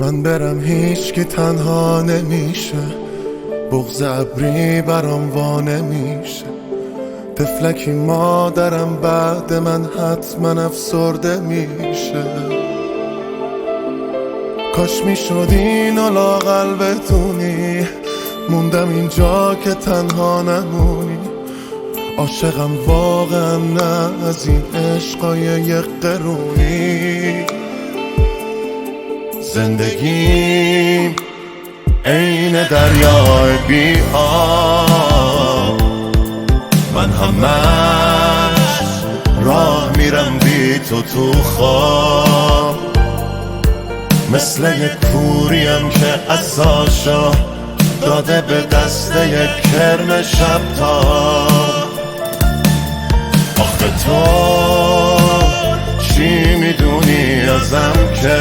من برم هیچ که تنها نمیشه، بغض ابری برام وا نمیشه. طفلکی مادرم بعد من حتما افسرده میشه. کاش میشد اینو لااقل بدونی، موندم اینجا که تنها نمونی. عاشقم واقعا نه از این عشقای یک قرونی. زندگیم عین دریای بی آب، من همش راه میرم بی تو خواب. مثل یک کوریم که عصاشو داده به دست یک کرم شبتاب. آخه تو چی میدونی ازم که